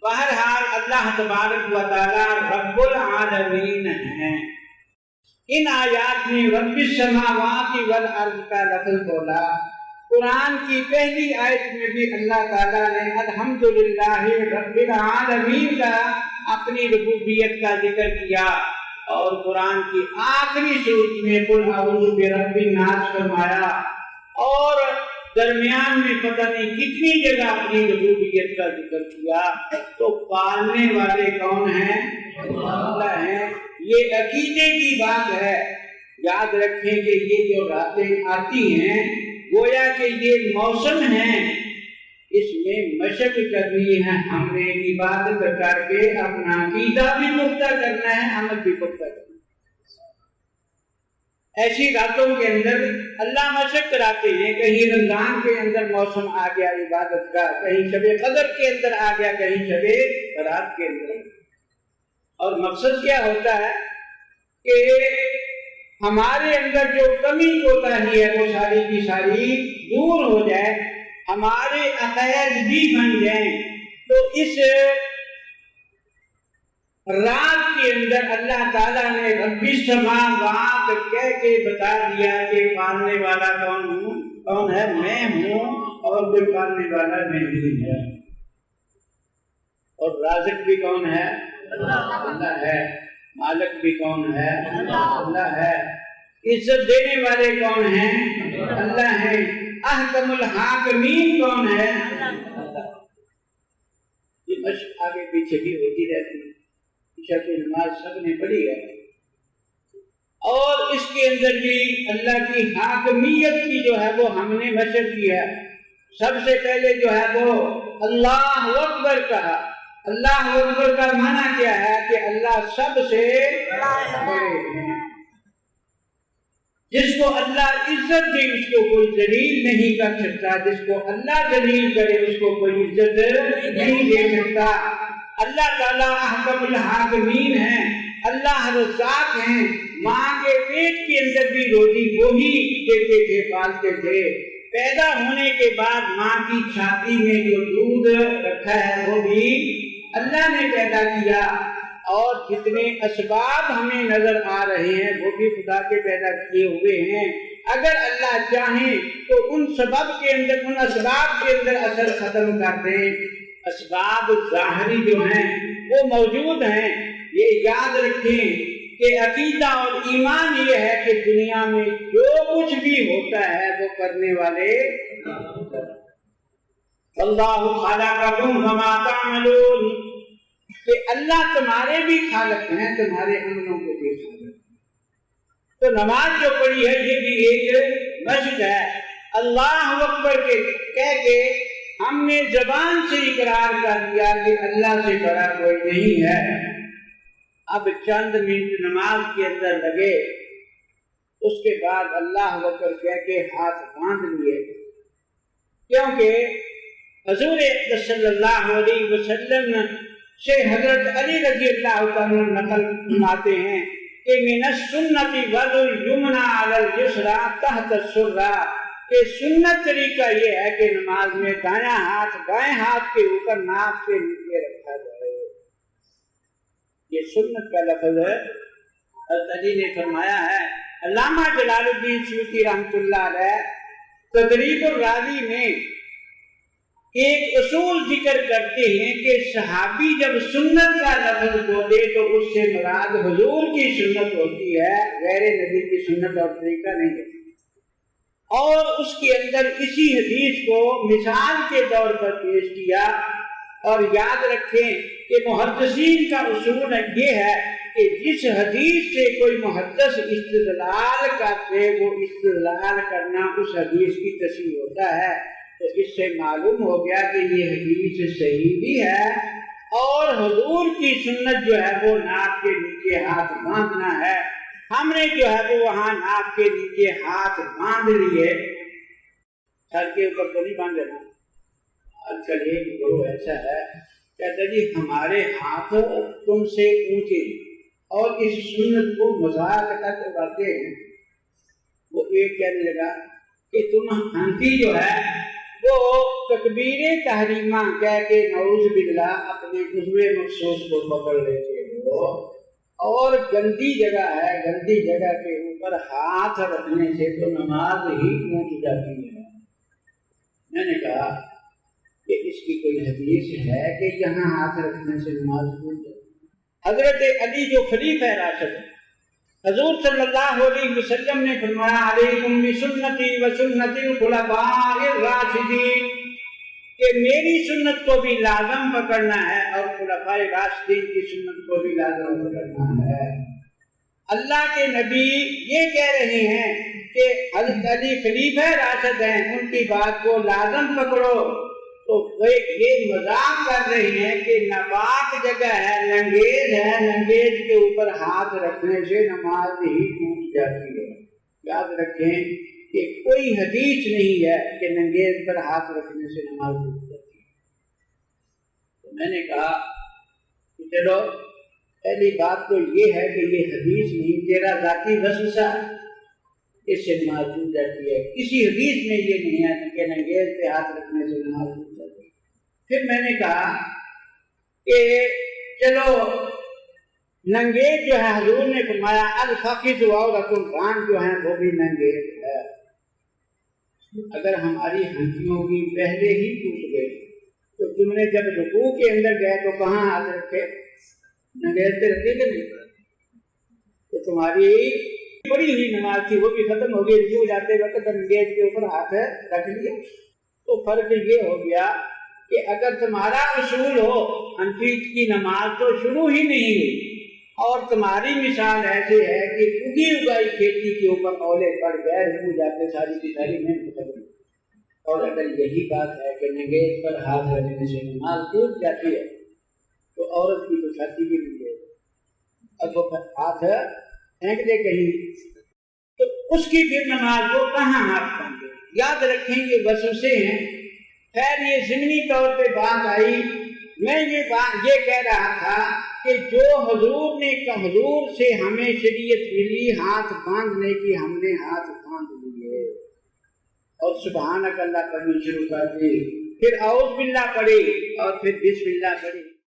بہرحال اللہ تبارک و تعالی رب العالمین ہیں۔ ان آیات میں رب السماوات والارض کا لفظ بولا۔ قرآن کی پہلی آیت میں بھی اللہ تعالیٰ نے الحمدللہ رب العالمین کا اپنی ربوبیت کا ذکر کیا، اور قرآن کی آخری صورت میں قل اعوذ برب الناس فرمایا، اور درمیان میں پتہ نہیں کتنی جگہ اپنی ربوبیت کا ذکر کیا۔ تو پالنے والے کون ہیں؟ اللہ ہیں۔ یہ عقیدے کی بات ہے۔ یاد رکھیں کہ یہ جو راتیں آتی ہیں گویا کہ یہ موسم ہیں، اس میں مشق کرنی ہے، ہم نے عبادت کر کے اپنا عقیدہ بھی پختہ کرنا ہے، عمل بھی پختہ کرنا ہے۔ ایسی راتوں کے اندر اللہ مشق کراتے ہیں، کہیں رمضان کے اندر موسم آ گیا عبادت کا، کہیں شب قدر کے اندر آ گیا، کہیں شب برات کے اندر۔ اور مقصد کیا ہوتا ہے کہ ہمارے اندر جو کمی کوتاہی ہے وہ ساری کی ساری دور ہو جائے، ہمارے عقائد بھی بن جائیں۔ تو اس رات کے اندر اللہ تعالیٰ نے رب السماوات کہہ کے بتا دیا کہ پالنے والا کون ہے؟ میں ہوں، اور کوئی پالنے والا نہیں ہے۔ اور رازق بھی کون ہے؟ اللہ ہے۔ مالک بھی کون ہے؟ اللہ ہے۔ عزت دینے والے کون ہیں؟ اللہ ہے۔ احکم الحاکمین کون ہے؟ یہ مشق آگے پیچھے بھی ہوتی رہتی ہے۔ عشاء کی نماز سب نے پڑھی ہے، اور اس کے اندر بھی اللہ کی حاکمیت کی جو ہے وہ ہم نے مشق کی ہے۔ سب سے پہلے جو ہے وہ اللہ اکبر کہا۔ اللہ اکبر کا معنی کیا ہے؟ کہ اللہ سب سے بڑے ہیں۔ جس کو اللہ عزت دے اس کو کوئی ذلیل نہیں کر سکتا، جس کو اللہ ذلیل کرے اس کو کوئی عزت نہیں دے سکتا۔ اللہ تعالیٰ احکم الحاکمین ہیں، اللہ رزاق ہیں۔ ماں کے پیٹ کے اندر بھی روزی وہی دیتے تھے، پالتے تھے۔ پیدا ہونے کے بعد ماں کی چھاتی میں جو دودھ رکھا ہے وہ بھی اللہ نے پیدا کیا، اور جتنے اسباب ہمیں نظر آ رہے ہیں وہ بھی خدا کے پیدا کیے ہوئے ہیں۔ اگر اللہ چاہیں تو ان سبب کے اندر، ان اسباب کے اندر اثر ختم کر دیں۔ اسباب ظاہری جو ہیں وہ موجود ہیں۔ یہ یاد رکھیں کہ عقیدہ اور ایمان یہ ہے کہ دنیا میں جو کچھ بھی ہوتا ہے وہ کرنے والے اللہ خلقکم وما تعملون، کہ اللہ تمہارے بھی خالق ہیں، تمہارے عملوں کو بھی خالق ہیں۔ تو نماز جو پڑھی ہے یہ بھی ایک مشق ہے۔ اللہ اکبر کے کہہ کے ہم نے زبان سے اقرار کر دیا کہ اللہ سے بڑا کوئی نہیں ہے۔ اب چند منٹ نماز کے اندر لگے، اس کے بعد اللہ اکبر کہہ کے ہاتھ باندھ لیے، کیونکہ حضور صلی اللہ علیہ وسلم سے حضرت علی رضی اللہ عنہ نقل فرماتے ہیں کہ من السنت وضع الیمنی علی الیسری تحت السرہ، کہ سنت طریقہ یہ ہے کہ نماز میں دایاں ہاتھ بائیں ہاتھ کے اوپر ناک کے نیچے رکھا جائے۔ یہ سنت کا لفظ ہے۔ حضرت علی نے فرمایا ہے، علامہ جلال الدین سیوطی رحمۃ اللہ علیہ تدریب الراوی میں ایک اصول ذکر کرتے ہیں کہ صحابی جب سنت کا لفظ بولے تو اس سے مراد حضور کی سنت ہوتی ہے، غیر نبی کی سنت اور طریقہ نہیں ہے۔ اور اس کے اندر اسی حدیث کو مثال کے طور پر پیش کیا۔ اور یاد رکھیں کہ محدثین کا اصول یہ ہے کہ جس حدیث سے کوئی محدث استدلال کرتے وہ استدلال کرنا اس حدیث کی تصحیح ہوتا ہے۔ تو اس سے معلوم ہو گیا کہ یہ حدیث صحیح بھی ہے، اور حضور کی سنت جو ہے وہ ناک کے نیچے ہاتھ باندھنا ہے۔ ہم نے جو ہے وہ وہاں ناک کے نیچے ہاتھ باندھ لیے، سر کے اوپر تو نہیں باندھ لینا۔ آج کل ایک لوگ ایسا ہے کہتا جی ہمارے ہاتھ تم سے اونچے، اور اس سنت کو مذاق تک کرتے ہیں۔ وہ ایک کہنے لگا کہ تم حنفی جو ہے وہ تکبیر تحریمہ کہہ کے نعوذ باللہ اپنے عضو مخصوص کو پکڑ لیتے ہو، اور گندی جگہ ہے، گندی جگہ کے اوپر ہاتھ رکھنے سے تو نماز ہی ٹوٹ جاتی ہے۔ میں نے کہا کہ اس کی کوئی حدیث ہے کہ یہاں ہاتھ رکھنے سے نماز ٹوٹ جاتی؟ حضرت علی جو خلیفہ راشد ہے، حضور صلی اللہ علیہ وسلم نے فرمایا علیکم بسنتی و سنت الخلفاء الراشدین، کہ میری سنت کو بھی لازم پکڑنا ہے اور خلفاء راشدین کی سنت کو بھی لازم پکڑنا ہے۔ اللہ کے نبی یہ کہہ رہے ہیں کہ حضرت علی خلیفہ راشد ہیں، ان کی بات کو لازم پکڑو، تو وہ یہ مذاق کر رہے ہیں کہ ناپاک جگہ ہے، لنگیز ہے، لنگیز کے اوپر ہاتھ رکھنے سے نماز ہی ٹوٹ جاتی ہے۔ یاد رکھیں کہ کوئی حدیث نہیں ہے کہ لنگیز پر ہاتھ رکھنے سے نماز ٹوٹ جاتی ہے۔ تو میں نے کہا کہ چلو پہلی بات تو یہ ہے کہ یہ حدیث نہیں، تیرا ذاتی وسوسہ اس سے نماز ٹوٹ جاتی ہے، کسی حدیث میں یہ نہیں ہے کہ لنگیز پہ ہاتھ رکھنے سے نماز ٹوٹ جاتی ہے۔ پھر میں نے کہا کہ چلو ننگیز جو ہے، حضور نے فرمایا الفقد عورۃ، کان جو ہیں وہ بھی ننگیز ہے۔ اگر ہماری ہنسیوں کی پہلے ہی ٹوٹ گئی تو تم نے جب رکوع کے اندر گئے تو کہاں ہاتھ رکھے؟ ننگیز پہ رکھے کہ نہیں؟ تو تمہاری پڑی ہوئی نماز تھی وہ بھی ختم ہو گئی، رکوع جاتے وقت ننگیز کے اوپر ہاتھ رکھ لیا۔ تو فرق یہ ہو گیا کہ اگر تمہارا اصول ہو حنفی کی نماز تو شروع ہی نہیں ہوئی، اور تمہاری مثال ایسے ہے کہ اگی اگائی کھیتی کے اوپر اولے پڑ گئے، رکوع جاتے ساری کی ساری محنت ختم۔ اور اگر یہی بات ہے کہ ننگیز پر ہاتھ رکھنے سے نماز ٹوٹ جاتی ہے تو عورت کی تو چھاتی بھی نہیں ہے، اب وہ ہاتھ پھینک دے کہیں تو اس کی پھر نماز کو کہاں ہاتھ پھینکے؟ یاد رکھیں یہ وسوسے ہیں۔ خیر یہ ضمنی طور پہ بات آئی، میں یہ کہہ رہا تھا کہ جو حضور نے حضور سے ہمیں شریعت ملی ہاتھ باندھنے کی، ہم نے ہاتھ باندھ لیے اور سبحانک اللہ پڑھنی شروع کر دی، پھر اعوذ باللہ پڑھی اور پھر بسم اللہ پڑھی۔